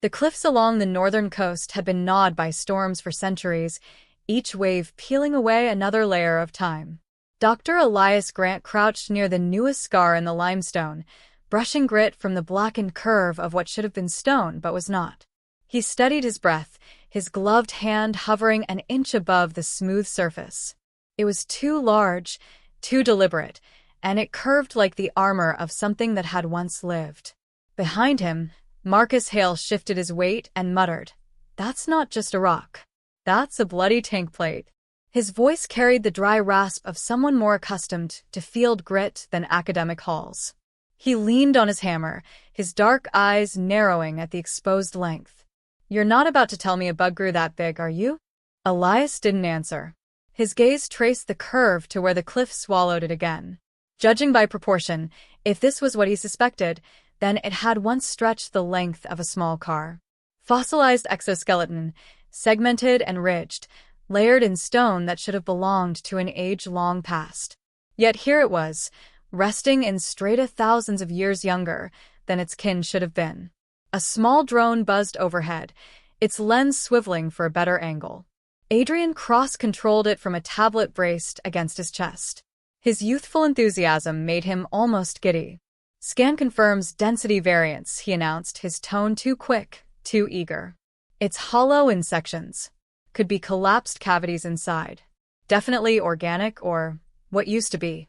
The cliffs along the northern coast had been gnawed by storms for centuries, each wave peeling away another layer of time. Dr. Elias Grant crouched near the newest scar in the limestone, brushing grit from the blackened curve of what should have been stone but was not. He steadied his breath, his gloved hand hovering an inch above the smooth surface. It was too large, too deliberate, and it curved like the armor of something that had once lived. Behind him, Marcus Hale shifted his weight and muttered, "That's not just a rock. That's a bloody tank plate." His voice carried the dry rasp of someone more accustomed to field grit than academic halls. He leaned on his hammer, his dark eyes narrowing at the exposed length. "You're not about to tell me a bug grew that big, are you?" Elias didn't answer. His gaze traced the curve to where the cliff swallowed it again. Judging by proportion, if this was what he suspected, then it had once stretched the length of a small car. Fossilized exoskeleton, segmented and ridged, layered in stone that should have belonged to an age long past. Yet here it was, resting in strata thousands of years younger than its kin should have been. A small drone buzzed overhead, its lens swiveling for a better angle. Adrian cross-controlled it from a tablet braced against his chest. His youthful enthusiasm made him almost giddy. "Scan confirms density variance," he announced, his tone too quick, too eager. "It's hollow in sections. Could be collapsed cavities inside. Definitely organic or what used to be."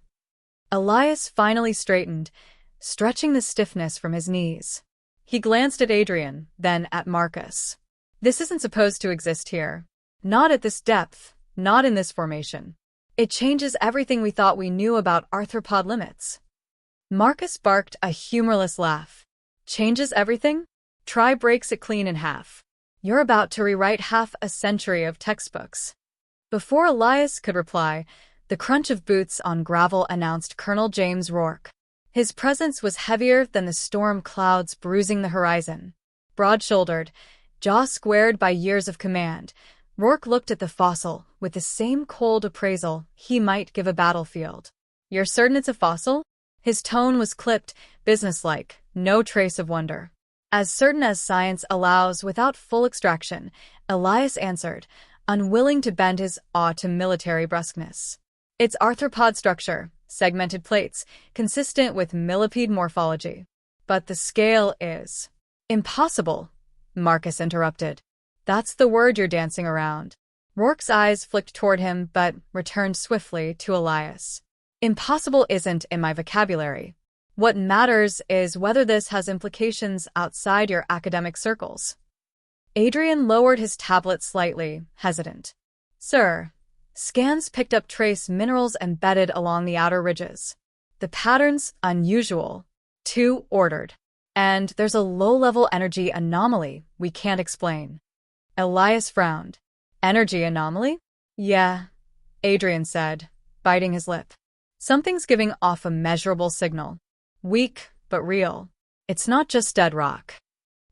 Elias finally straightened, stretching the stiffness from his knees. He glanced at Adrian, then at Marcus. "This isn't supposed to exist here. Not at this depth, not in this formation. It changes everything we thought we knew about arthropod limits." Marcus barked a humorless laugh. "Changes everything? Try breaks it clean in half. You're about to rewrite half a century of textbooks." Before Elias could reply, the crunch of boots on gravel announced Colonel James Rourke. His presence was heavier than the storm clouds bruising the horizon. Broad-shouldered, jaw squared by years of command, Rourke looked at the fossil with the same cold appraisal he might give a battlefield. "You're certain it's a fossil?" His tone was clipped, businesslike, no trace of wonder. "As certain as science allows without full extraction," Elias answered, unwilling to bend his awe to military brusqueness. "It's arthropod structure, segmented plates, consistent with millipede morphology. But the scale is..." "Impossible," Marcus interrupted. "That's the word you're dancing around." Rourke's eyes flicked toward him but returned swiftly to Elias. "Impossible isn't in my vocabulary. What matters is whether this has implications outside your academic circles." Adrian lowered his tablet slightly, hesitant. "Sir, scans picked up trace minerals embedded along the outer ridges. The pattern's unusual, too ordered. And there's a low-level energy anomaly we can't explain." Elias frowned. "Energy anomaly?" "Yeah," Adrian said, biting his lip. "Something's giving off a measurable signal. Weak, but real. It's not just dead rock."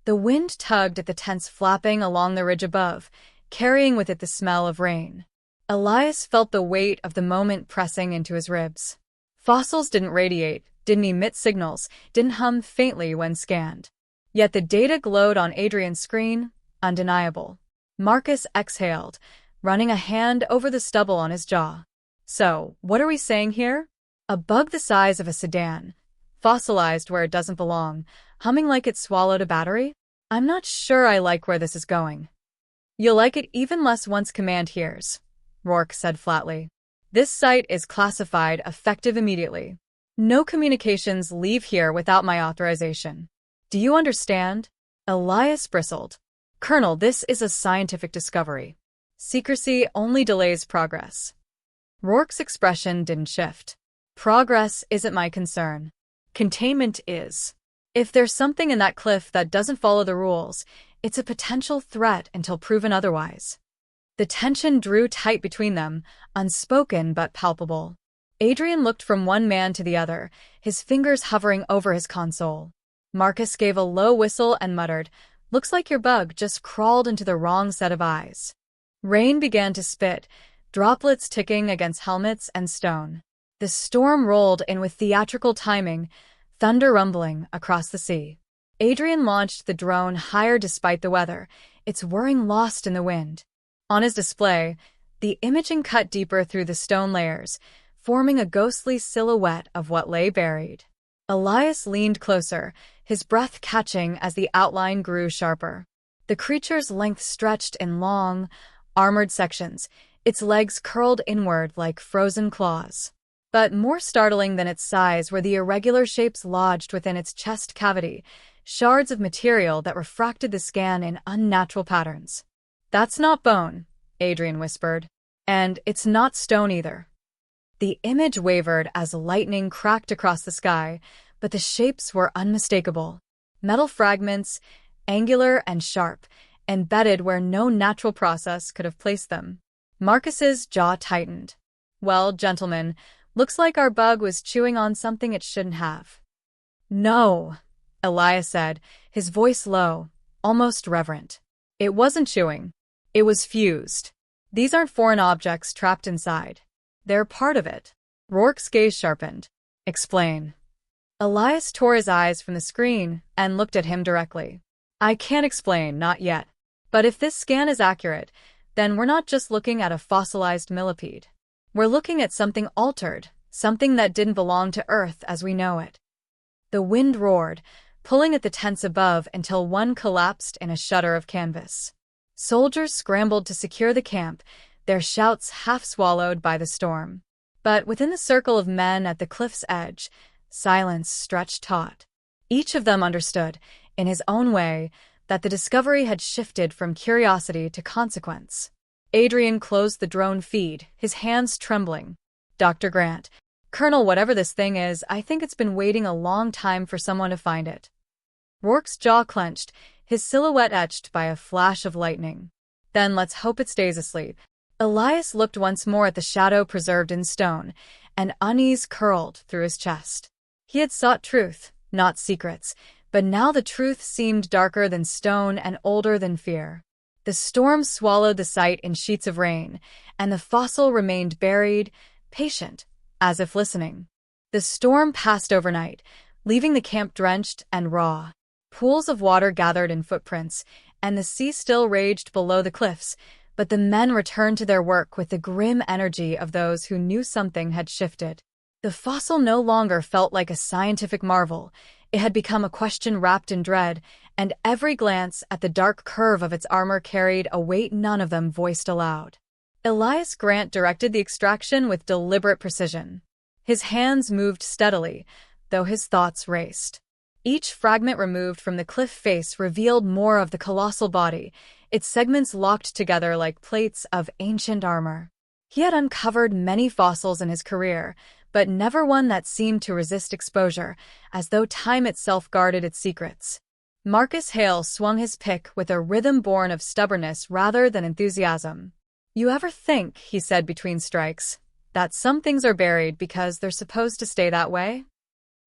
The wind tugged at the tents flapping along the ridge above, carrying with it the smell of rain. Elias felt the weight of the moment pressing into his ribs. Fossils didn't radiate, didn't emit signals, didn't hum faintly when scanned. Yet the data glowed on Adrian's screen, undeniable. Marcus exhaled, running a hand over the stubble on his jaw. "So, what are we saying here? A bug the size of a sedan, fossilized where it doesn't belong, humming like it swallowed a battery? I'm not sure I like where this is going." "You'll like it even less once command hears," Rourke said flatly. "This site is classified effective immediately. No communications leave here without my authorization. Do you understand?" Elias bristled. "Colonel, this is a scientific discovery. Secrecy only delays progress." Rourke's expression didn't shift. "Progress isn't my concern. Containment is. If there's something in that cliff that doesn't follow the rules, it's a potential threat until proven otherwise." The tension drew tight between them, unspoken but palpable. Adrian looked from one man to the other, his fingers hovering over his console. Marcus gave a low whistle and muttered, "Looks like your bug just crawled into the wrong set of eyes." Rain began to spit, droplets ticking against helmets and stone. The storm rolled in with theatrical timing, thunder rumbling across the sea. Adrian launched the drone higher despite the weather, its whirring lost in the wind. On his display, the imaging cut deeper through the stone layers, forming a ghostly silhouette of what lay buried. Elias leaned closer, his breath catching as the outline grew sharper. The creature's length stretched in long, armored sections, its legs curled inward like frozen claws. But more startling than its size were the irregular shapes lodged within its chest cavity, shards of material that refracted the scan in unnatural patterns. "That's not bone," Adrian whispered. "And it's not stone either." The image wavered as lightning cracked across the sky, but the shapes were unmistakable. Metal fragments, angular and sharp, embedded where no natural process could have placed them. Marcus's jaw tightened. "Well, gentlemen, looks like our bug was chewing on something it shouldn't have." "No," Elias said, his voice low, almost reverent. "It wasn't chewing. It was fused. These aren't foreign objects trapped inside. They're part of it." Rourke's gaze sharpened. "Explain." Elias tore his eyes from the screen and looked at him directly. "I can't explain, not yet. But if this scan is accurate, then we're not just looking at a fossilized millipede. We're looking at something altered, something that didn't belong to Earth as we know it." The wind roared, pulling at the tents above until one collapsed in a shudder of canvas. Soldiers scrambled to secure the camp, their shouts half swallowed by the storm. But within the circle of men at the cliff's edge, silence stretched taut. Each of them understood, in his own way, that the discovery had shifted from curiosity to consequence. Adrian closed the drone feed, his hands trembling. "Dr. Grant, Colonel, whatever this thing is, I think it's been waiting a long time for someone to find it." Rourke's jaw clenched, his silhouette etched by a flash of lightning. "Then let's hope it stays asleep." Elias looked once more at the shadow preserved in stone, and unease curled through his chest. He had sought truth, not secrets, but now the truth seemed darker than stone and older than fear. The storm swallowed the site in sheets of rain, and the fossil remained buried, patient, as if listening. The storm passed overnight, leaving the camp drenched and raw. Pools of water gathered in footprints, and the sea still raged below the cliffs, but the men returned to their work with the grim energy of those who knew something had shifted. The fossil no longer felt like a scientific marvel. It had become a question wrapped in dread, and every glance at the dark curve of its armor carried a weight none of them voiced aloud. Elias Grant directed the extraction with deliberate precision. His hands moved steadily, though his thoughts raced. Each fragment removed from the cliff face revealed more of the colossal body, its segments locked together like plates of ancient armor. He had uncovered many fossils in his career, but never one that seemed to resist exposure, as though time itself guarded its secrets. Marcus Hale swung his pick with a rhythm born of stubbornness rather than enthusiasm. "You ever think," he said between strikes, "that some things are buried because they're supposed to stay that way?"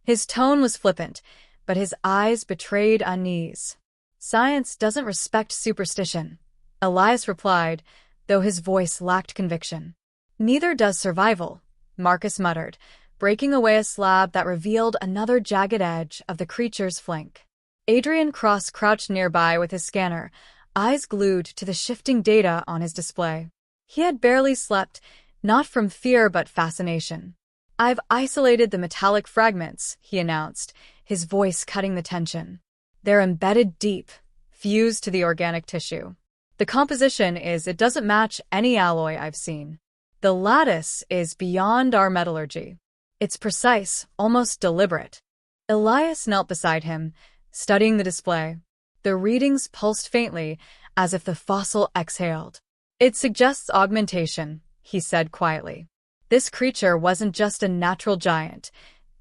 His tone was flippant, but his eyes betrayed unease. "Science doesn't respect superstition," Elias replied, though his voice lacked conviction. "Neither does survival," Marcus muttered, breaking away a slab that revealed another jagged edge of the creature's flank. Adrian Cross crouched nearby with his scanner, eyes glued to the shifting data on his display. He had barely slept, not from fear but fascination. "I've isolated the metallic fragments," he announced, his voice cutting the tension. "They're embedded deep, fused to the organic tissue. The composition it doesn't match any alloy I've seen. The lattice is beyond our metallurgy. It's precise, almost deliberate." Elias knelt beside him, studying the display. The readings pulsed faintly, as if the fossil exhaled. "It suggests augmentation," he said quietly. "This creature wasn't just a natural giant.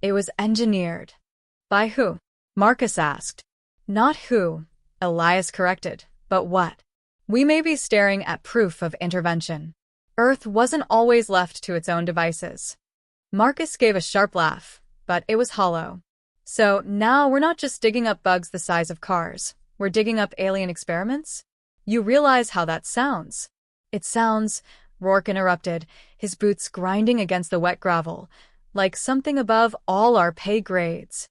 It was engineered." "By who?" Marcus asked. "Not who," Elias corrected, "but what. We may be staring at proof of intervention. Earth wasn't always left to its own devices." Marcus gave a sharp laugh, but it was hollow. "So now we're not just digging up bugs the size of cars. We're digging up alien experiments? You realize how that sounds?" "It sounds," Rourke interrupted, his boots grinding against the wet gravel, "like something above all our pay grades."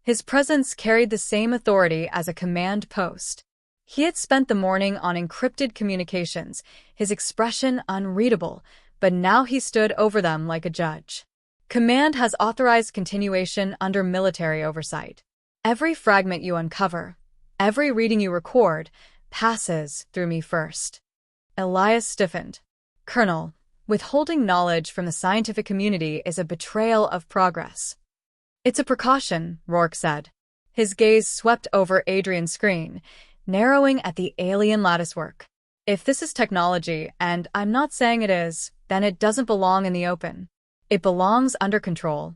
His presence carried the same authority as a command post. He had spent the morning on encrypted communications, his expression unreadable, but now he stood over them like a judge. Command has authorized continuation under military oversight. Every fragment you uncover, every reading you record, passes through me first. Elias stiffened. Colonel, withholding knowledge from the scientific community is a betrayal of progress. It's a precaution, Rourke said. His gaze swept over Adrian's screen, narrowing at the alien latticework. If this is technology, and I'm not saying it is, then it doesn't belong in the open. It belongs under control.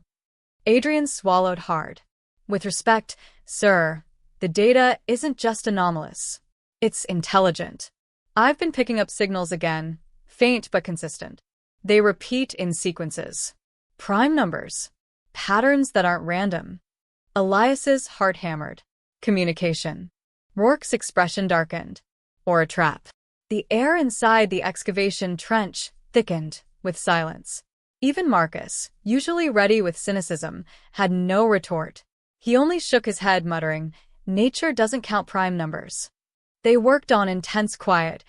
Adrian swallowed hard. With respect, sir, the data isn't just anomalous. It's intelligent. I've been picking up signals again, faint but consistent. They repeat in sequences. Prime numbers. Patterns that aren't random. Elias's heart hammered. Communication. Rourke's expression darkened. Or a trap. The air inside the excavation trench thickened with silence. Even Marcus, usually ready with cynicism, had no retort. He only shook his head, muttering, "Nature doesn't count prime numbers." They worked on in tense quiet,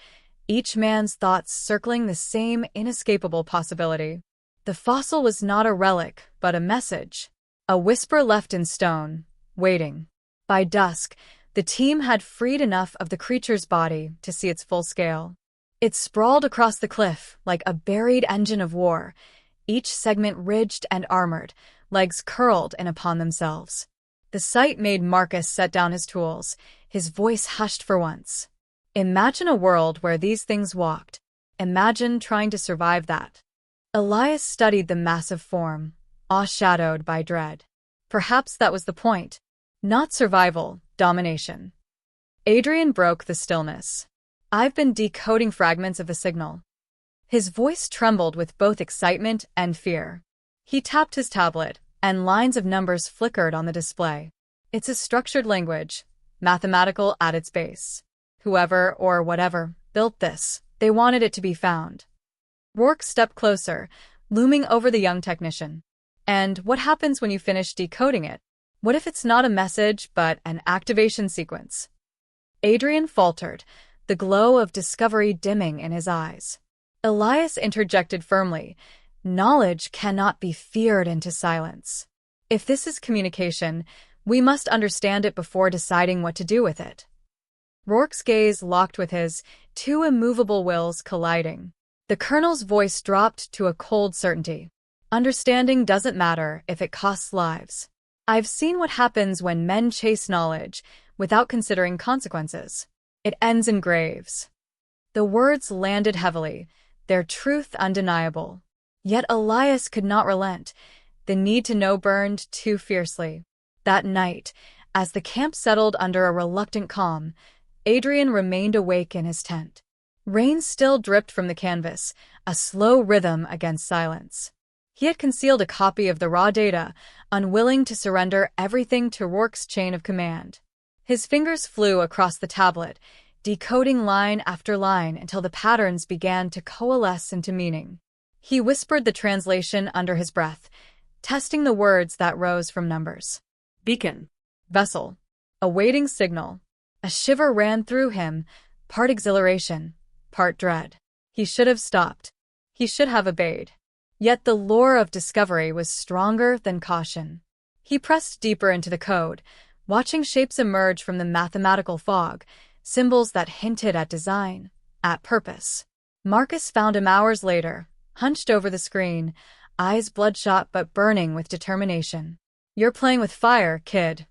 each man's thoughts circling the same inescapable possibility. The fossil was not a relic, but a message. A whisper left in stone, waiting. By dusk, the team had freed enough of the creature's body to see its full scale. It sprawled across the cliff like a buried engine of war, each segment ridged and armored, legs curled in upon themselves. The sight made Marcus set down his tools, his voice hushed for once. Imagine a world where these things walked. Imagine trying to survive that. Elias studied the massive form, awe-shadowed by dread. Perhaps that was the point. Not survival, domination. Adrian broke the stillness. I've been decoding fragments of a signal. His voice trembled with both excitement and fear. He tapped his tablet, and lines of numbers flickered on the display. It's a structured language, mathematical at its base. Whoever or whatever built this, they wanted it to be found. Rourke stepped closer, looming over the young technician. And what happens when you finish decoding it? What if it's not a message, but an activation sequence? Adrian faltered, the glow of discovery dimming in his eyes. Elias interjected firmly, "Knowledge cannot be feared into silence. If this is communication, we must understand it before deciding what to do with it." Rourke's gaze locked with his, two immovable wills colliding. The colonel's voice dropped to a cold certainty. "Understanding doesn't matter if it costs lives. I've seen what happens when men chase knowledge without considering consequences. It ends in graves." The words landed heavily, their truth undeniable. Yet Elias could not relent. The need to know burned too fiercely. That night, as the camp settled under a reluctant calm, Adrian remained awake in his tent. Rain still dripped from the canvas, a slow rhythm against silence. He had concealed a copy of the raw data, unwilling to surrender everything to Rourke's chain of command. His fingers flew across the tablet, decoding line after line until the patterns began to coalesce into meaning. He whispered the translation under his breath, testing the words that rose from numbers. Beacon. Vessel. Awaiting signal. A shiver ran through him, part exhilaration, part dread. He should have stopped. He should have obeyed. Yet the lure of discovery was stronger than caution. He pressed deeper into the code, watching shapes emerge from the mathematical fog, symbols that hinted at design, at purpose. Marcus found him hours later, hunched over the screen, eyes bloodshot but burning with determination. "You're playing with fire, kid,"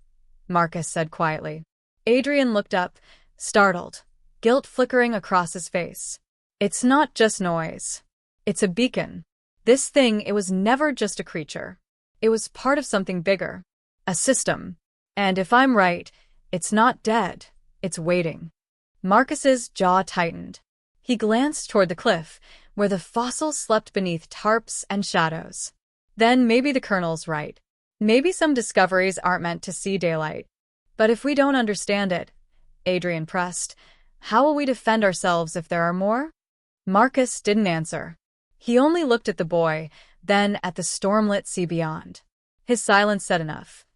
Marcus said quietly. Adrian looked up, startled, guilt flickering across his face. "It's not just noise. It's a beacon. This thing, it was never just a creature. It was part of something bigger. A system. And if I'm right, it's not dead. It's waiting." Marcus's jaw tightened. He glanced toward the cliff, where the fossil slept beneath tarps and shadows. Then maybe the colonel's right. Maybe some discoveries aren't meant to see daylight. But if we don't understand it, Adrian pressed, how will we defend ourselves if there are more? Marcus didn't answer. He only looked at the boy, then at the stormlit sea beyond. His silence said enough.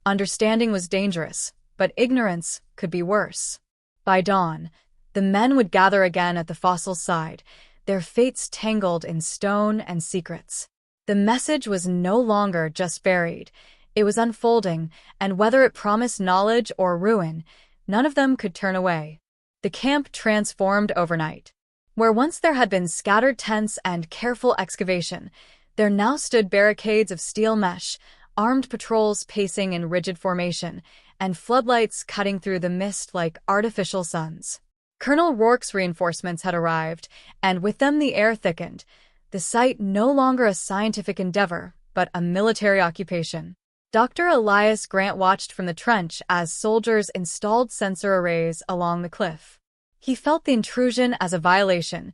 Understanding was dangerous, but ignorance could be worse. By dawn, the men would gather again at the fossil's side, their fates tangled in stone and secrets. The message was no longer just buried. It was unfolding, and whether it promised knowledge or ruin, none of them could turn away. The camp transformed overnight. Where once there had been scattered tents and careful excavation, there now stood barricades of steel mesh, armed patrols pacing in rigid formation, and floodlights cutting through the mist like artificial suns. Colonel Rourke's reinforcements had arrived, and with them the air thickened, the site no longer a scientific endeavor, but a military occupation. Dr. Elias Grant watched from the trench as soldiers installed sensor arrays along the cliff. He felt the intrusion as a violation,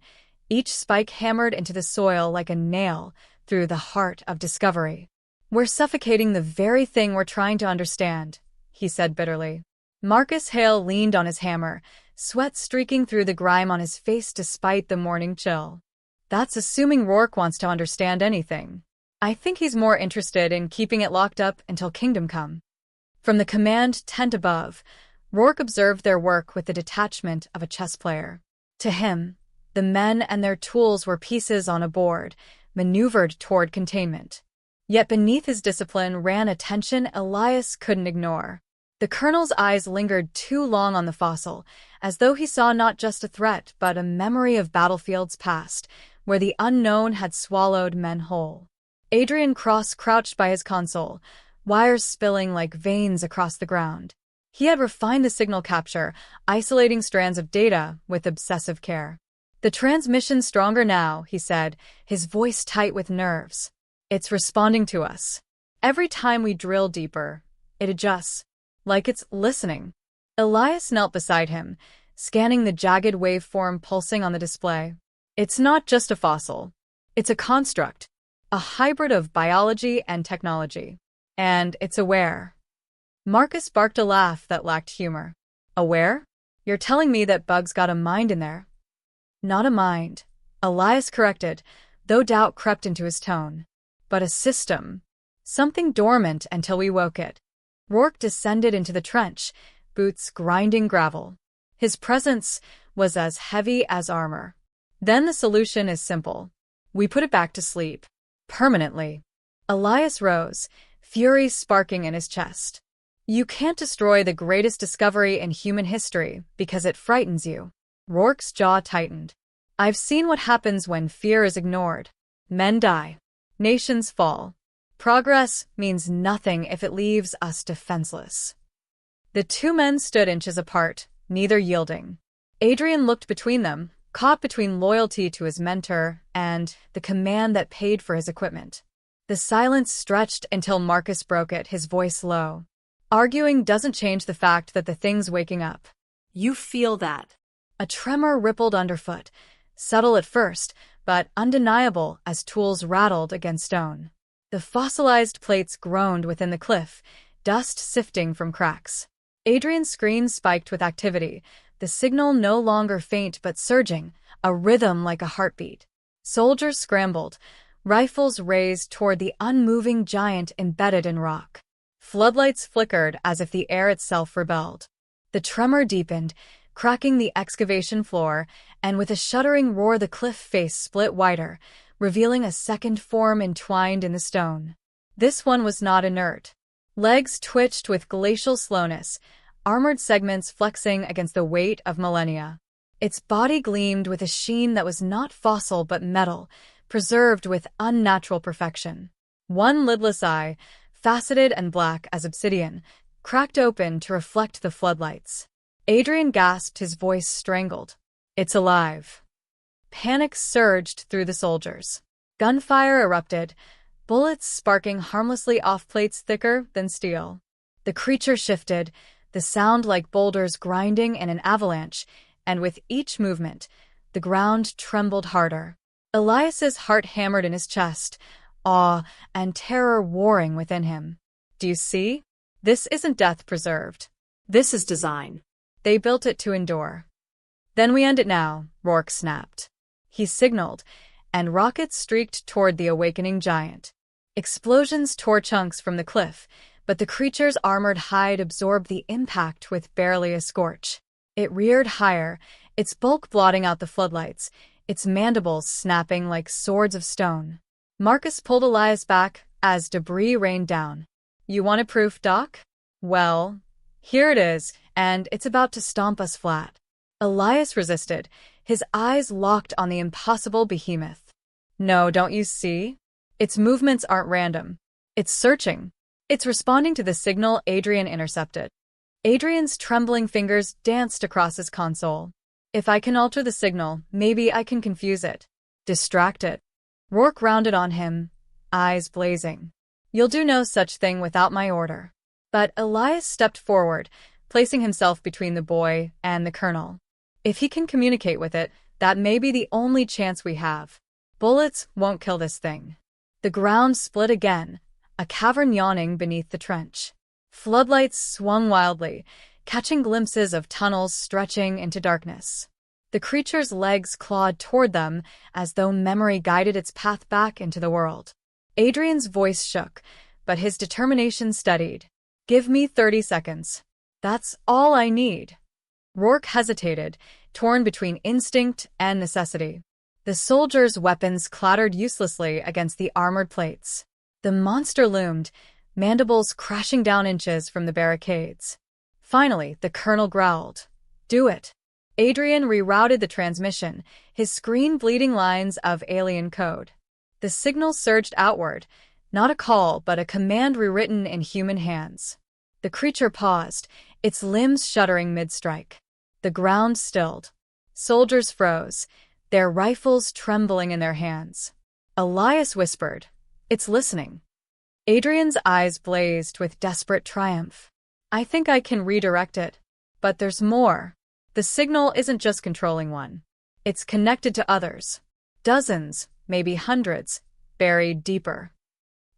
each spike hammered into the soil like a nail through the heart of discovery. "We're suffocating the very thing we're trying to understand," he said bitterly. Marcus Hale leaned on his hammer, sweat streaking through the grime on his face despite the morning chill. "That's assuming Rourke wants to understand anything. I think he's more interested in keeping it locked up until Kingdom Come." From the command tent above, Rourke observed their work with the detachment of a chess player. To him, the men and their tools were pieces on a board, maneuvered toward containment. Yet beneath his discipline ran a tension Elias couldn't ignore. The colonel's eyes lingered too long on the fossil, as though he saw not just a threat but a memory of battlefields past, where the unknown had swallowed men whole. Adrian Cross crouched by his console, wires spilling like veins across the ground. He had refined the signal capture, isolating strands of data with obsessive care. "The transmission's stronger now," he said, his voice tight with nerves. "It's responding to us. Every time we drill deeper, it adjusts, like it's listening." Elias knelt beside him, scanning the jagged waveform pulsing on the display. "It's not just a fossil. It's a construct, a hybrid of biology and technology. And it's aware." Marcus barked a laugh that lacked humor. "Aware? You're telling me that bugs got a mind in there?" "Not a mind," Elias corrected, though doubt crept into his tone. "But a system. Something dormant until we woke it." Rourke descended into the trench, boots grinding gravel. His presence was as heavy as armor. "Then the solution is simple. We put it back to sleep. Permanently." Elias rose, fury sparking in his chest. "You can't destroy the greatest discovery in human history because it frightens you." Rourke's jaw tightened. "I've seen what happens when fear is ignored. Men die. Nations fall. Progress means nothing if it leaves us defenseless." The two men stood inches apart, neither yielding. Adrian looked between them, caught between loyalty to his mentor and the command that paid for his equipment. The silence stretched until Marcus broke it, his voice low. "Arguing doesn't change the fact that the thing's waking up. You feel that." A tremor rippled underfoot, subtle at first, but undeniable as tools rattled against stone. The fossilized plates groaned within the cliff, dust sifting from cracks. Adrian's screen spiked with activity, the signal no longer faint but surging, a rhythm like a heartbeat. Soldiers scrambled, rifles raised toward the unmoving giant embedded in rock. Floodlights flickered as if the air itself rebelled. The tremor deepened, cracking the excavation floor, and with a shuddering roar the cliff face split wider, revealing a second form entwined in the stone. This one was not inert. Legs twitched with glacial slowness, armored segments flexing against the weight of millennia. Its body gleamed with a sheen that was not fossil but metal, preserved with unnatural perfection. One lidless eye, faceted and black as obsidian, cracked open to reflect the floodlights. Adrian gasped, his voice strangled. "It's alive." Panic surged through the soldiers. Gunfire erupted, bullets sparking harmlessly off plates thicker than steel. The creature shifted, the sound like boulders grinding in an avalanche, and with each movement, the ground trembled harder. Elias's heart hammered in his chest, awe and terror warring within him. "Do you see? This isn't death preserved. This is design. They built it to endure." "Then we end it now," Rourke snapped. He signaled, and rockets streaked toward the awakening giant. Explosions tore chunks from the cliff, but the creature's armored hide absorbed the impact with barely a scorch. It reared higher, its bulk blotting out the floodlights, its mandibles snapping like swords of stone. Marcus pulled Elias back as debris rained down. "You want a proof, Doc? Well, here it is, and it's about to stomp us flat." Elias resisted, his eyes locked on the impossible behemoth. "No, don't you see? Its movements aren't random. It's searching. It's responding to the signal Adrian intercepted." Adrian's trembling fingers danced across his console. "If I can alter the signal, maybe I can confuse it. Distract it." Rourke rounded on him, eyes blazing. "You'll do no such thing without my order." But Elias stepped forward, placing himself between the boy and the colonel. "If he can communicate with it, that may be the only chance we have. Bullets won't kill this thing." The ground split again, a cavern yawning beneath the trench. Floodlights swung wildly, catching glimpses of tunnels stretching into darkness. The creature's legs clawed toward them as though memory guided its path back into the world. Adrian's voice shook, but his determination steadied. "Give me 30 seconds. That's all I need." Rourke hesitated, torn between instinct and necessity. The soldiers' weapons clattered uselessly against the armored plates. The monster loomed, mandibles crashing down inches from the barricades. Finally, the colonel growled, "Do it." Adrian rerouted the transmission, his screen bleeding lines of alien code. The signal surged outward, not a call but a command rewritten in human hands. The creature paused, its limbs shuddering mid-strike. The ground stilled. Soldiers froze, their rifles trembling in their hands. Elias whispered, "It's listening." Adrian's eyes blazed with desperate triumph. "I think I can redirect it. But there's more. The signal isn't just controlling one. It's connected to others. Dozens, maybe hundreds, buried deeper."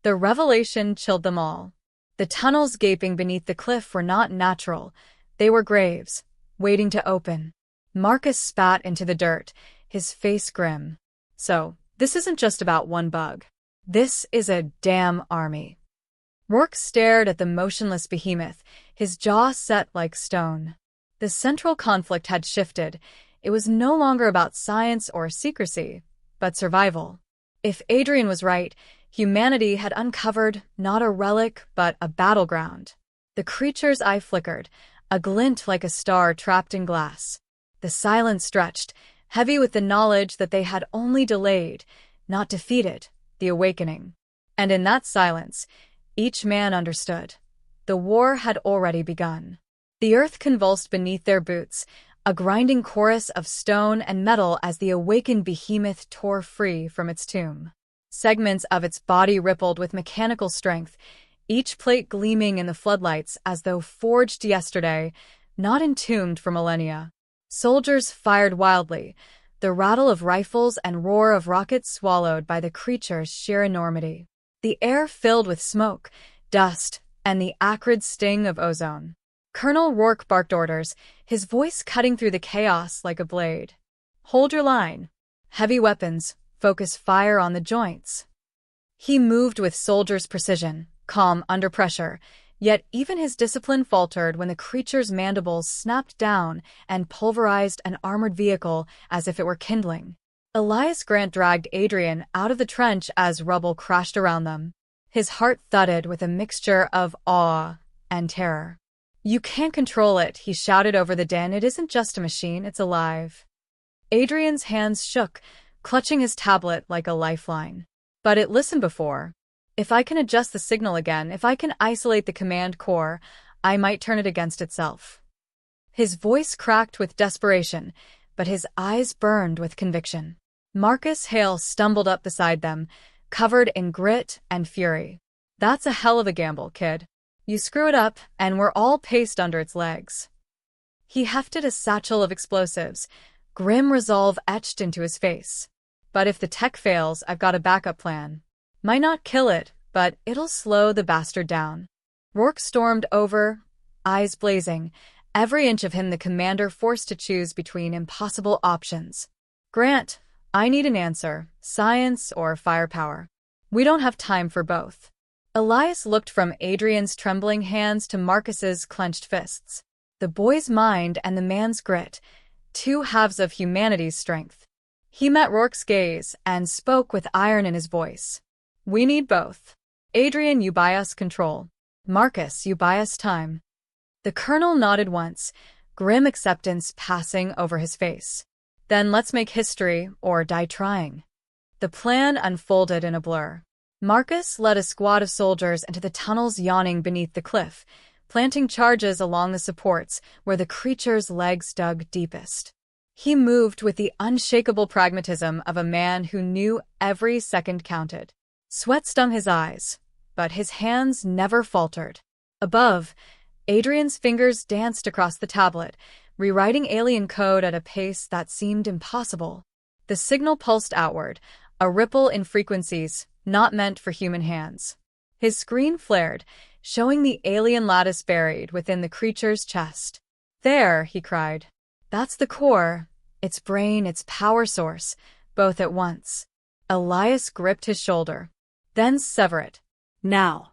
The revelation chilled them all. The tunnels gaping beneath the cliff were not natural. They were graves, waiting to open. Marcus spat into the dirt, his face grim. "So, this isn't just about one bug. This is a damn army." Rourke stared at the motionless behemoth, his jaw set like stone. The central conflict had shifted. It was no longer about science or secrecy, but survival. If Adrian was right, humanity had uncovered not a relic, but a battleground. The creature's eye flickered, a glint like a star trapped in glass. The silence stretched, heavy with the knowledge that they had only delayed, not defeated, the awakening. And in that silence, each man understood. The war had already begun. The earth convulsed beneath their boots, a grinding chorus of stone and metal as the awakened behemoth tore free from its tomb. Segments of its body rippled with mechanical strength, each plate gleaming in the floodlights as though forged yesterday, not entombed for millennia. Soldiers fired wildly, the rattle of rifles and roar of rockets swallowed by the creature's sheer enormity. The air filled with smoke, dust, and the acrid sting of ozone. Colonel Rourke barked orders, his voice cutting through the chaos like a blade. "Hold your line. Heavy weapons, focus fire on the joints." He moved with soldier's precision, calm under pressure, yet even his discipline faltered when the creature's mandibles snapped down and pulverized an armored vehicle as if it were kindling. Elias Grant dragged Adrian out of the trench as rubble crashed around them. His heart thudded with a mixture of awe and terror. "You can't control it," he shouted over the din. "It isn't just a machine, it's alive." Adrian's hands shook, clutching his tablet like a lifeline. "But it listened before. If I can adjust the signal again, if I can isolate the command core, I might turn it against itself." His voice cracked with desperation, but his eyes burned with conviction. Marcus Hale stumbled up beside them, covered in grit and fury. "That's a hell of a gamble, kid. You screw it up, and we're all paced under its legs." He hefted a satchel of explosives, grim resolve etched into his face. "But if the tech fails, I've got a backup plan. Might not kill it, but it'll slow the bastard down." Rourke stormed over, eyes blazing, every inch of him the commander forced to choose between impossible options. "Grant, I need an answer, science or firepower. We don't have time for both." Elias looked from Adrian's trembling hands to Marcus's clenched fists. The boy's mind and the man's grit, two halves of humanity's strength. He met Rourke's gaze and spoke with iron in his voice. We need both. Adrian, you buy us control. Marcus, you buy us time. The colonel nodded once, grim acceptance passing over his face. Then let's make history or die trying. The plan unfolded in a blur. Marcus led a squad of soldiers into the tunnels yawning beneath the cliff, planting charges along the supports where the creature's legs dug deepest. He moved with the unshakable pragmatism of a man who knew every second counted. Sweat stung his eyes, but his hands never faltered. Above, Adrian's fingers danced across the tablet, rewriting alien code at a pace that seemed impossible. The signal pulsed outward, a ripple in frequencies not meant for human hands. His screen flared, showing the alien lattice buried within the creature's chest. There, he cried. That's the core, its brain, its power source, both at once. Elias gripped his shoulder. Then sever it. Now.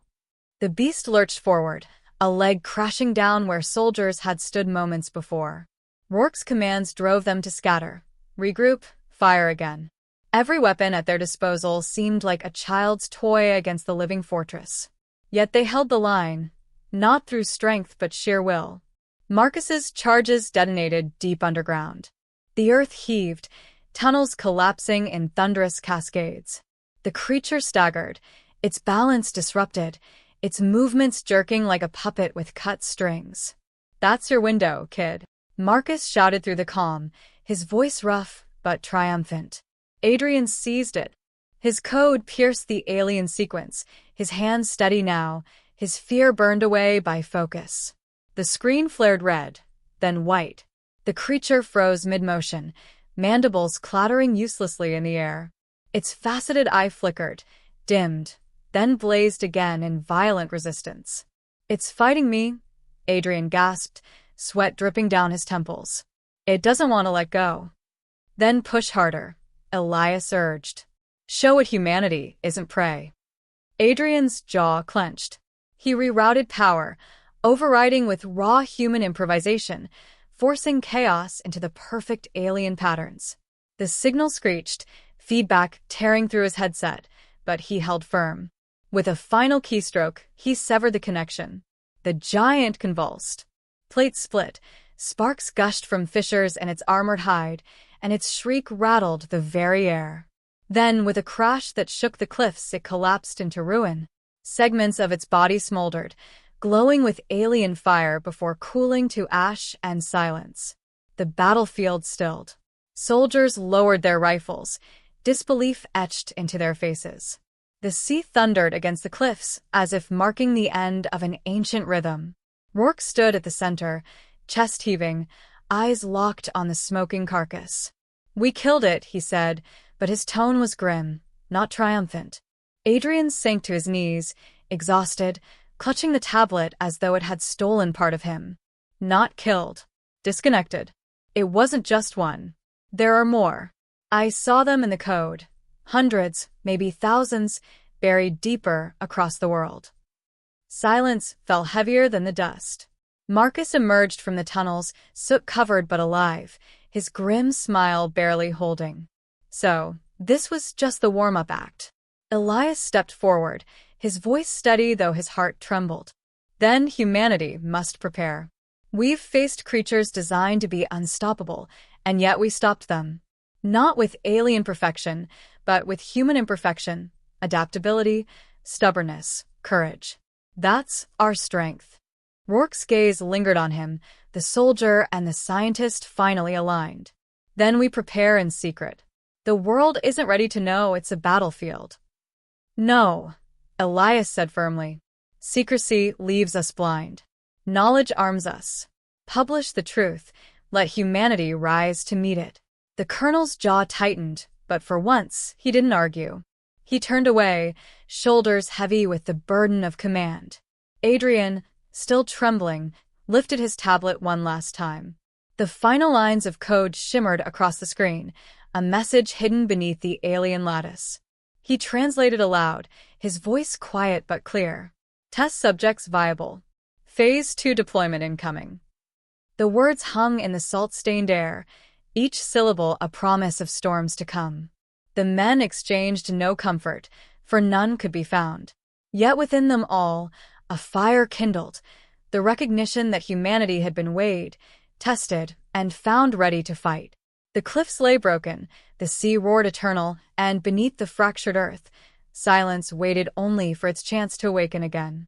The beast lurched forward, a leg crashing down where soldiers had stood moments before. Rourke's commands drove them to scatter, regroup, fire again. Every weapon at their disposal seemed like a child's toy against the living fortress. Yet they held the line, not through strength but sheer will. Marcus's charges detonated deep underground. The earth heaved, tunnels collapsing in thunderous cascades. The creature staggered, its balance disrupted, its movements jerking like a puppet with cut strings. That's your window, kid. Marcus shouted through the calm, his voice rough but triumphant. Adrian seized it. His code pierced the alien sequence, his hands steady now, his fear burned away by focus. The screen flared red, then white. The creature froze mid-motion, mandibles clattering uselessly in the air. Its faceted eye flickered, dimmed, then blazed again in violent resistance. It's fighting me, Adrian gasped, sweat dripping down his temples. It doesn't want to let go. Then push harder, Elias urged. Show it humanity isn't prey. Adrian's jaw clenched. He rerouted power, overriding with raw human improvisation, forcing chaos into the perfect alien patterns. The signal screeched, feedback tearing through his headset, but he held firm. With a final keystroke, he severed the connection. The giant convulsed. Plates split, sparks gushed from fissures in its armored hide, and its shriek rattled the very air. Then, with a crash that shook the cliffs, it collapsed into ruin. Segments of its body smoldered, glowing with alien fire before cooling to ash and silence. The battlefield stilled. Soldiers lowered their rifles, disbelief etched into their faces. The sea thundered against the cliffs, as if marking the end of an ancient rhythm. Rourke stood at the center, chest heaving, eyes locked on the smoking carcass. We killed it, he said, but his tone was grim, not triumphant. Adrian sank to his knees, exhausted, clutching the tablet as though it had stolen part of him. Not killed. Disconnected. It wasn't just one. There are more. I saw them in the code. Hundreds, maybe thousands, buried deeper across the world. Silence fell heavier than the dust. Marcus emerged from the tunnels, soot-covered but alive, his grim smile barely holding. So, this was just the warm-up act. Elias stepped forward, his voice steady though his heart trembled. Then humanity must prepare. We've faced creatures designed to be unstoppable, and yet we stopped them. Not with alien perfection, but with human imperfection, adaptability, stubbornness, courage. That's our strength. Rourke's gaze lingered on him, the soldier and the scientist finally aligned. Then we prepare in secret. The world isn't ready to know it's a battlefield. No, Elias said firmly. Secrecy leaves us blind. Knowledge arms us. Publish the truth. Let humanity rise to meet it. The colonel's jaw tightened, but for once, he didn't argue. He turned away, shoulders heavy with the burden of command. Adrian, still trembling, lifted his tablet one last time. The final lines of code shimmered across the screen, a message hidden beneath the alien lattice. He translated aloud, his voice quiet but clear. Test subjects viable. Phase 2 deployment incoming. The words hung in the salt-stained air, each syllable a promise of storms to come. The men exchanged no comfort, for none could be found. Yet within them all, a fire kindled, the recognition that humanity had been weighed, tested, and found ready to fight. The cliffs lay broken, the sea roared eternal, and beneath the fractured earth, silence waited only for its chance to awaken again.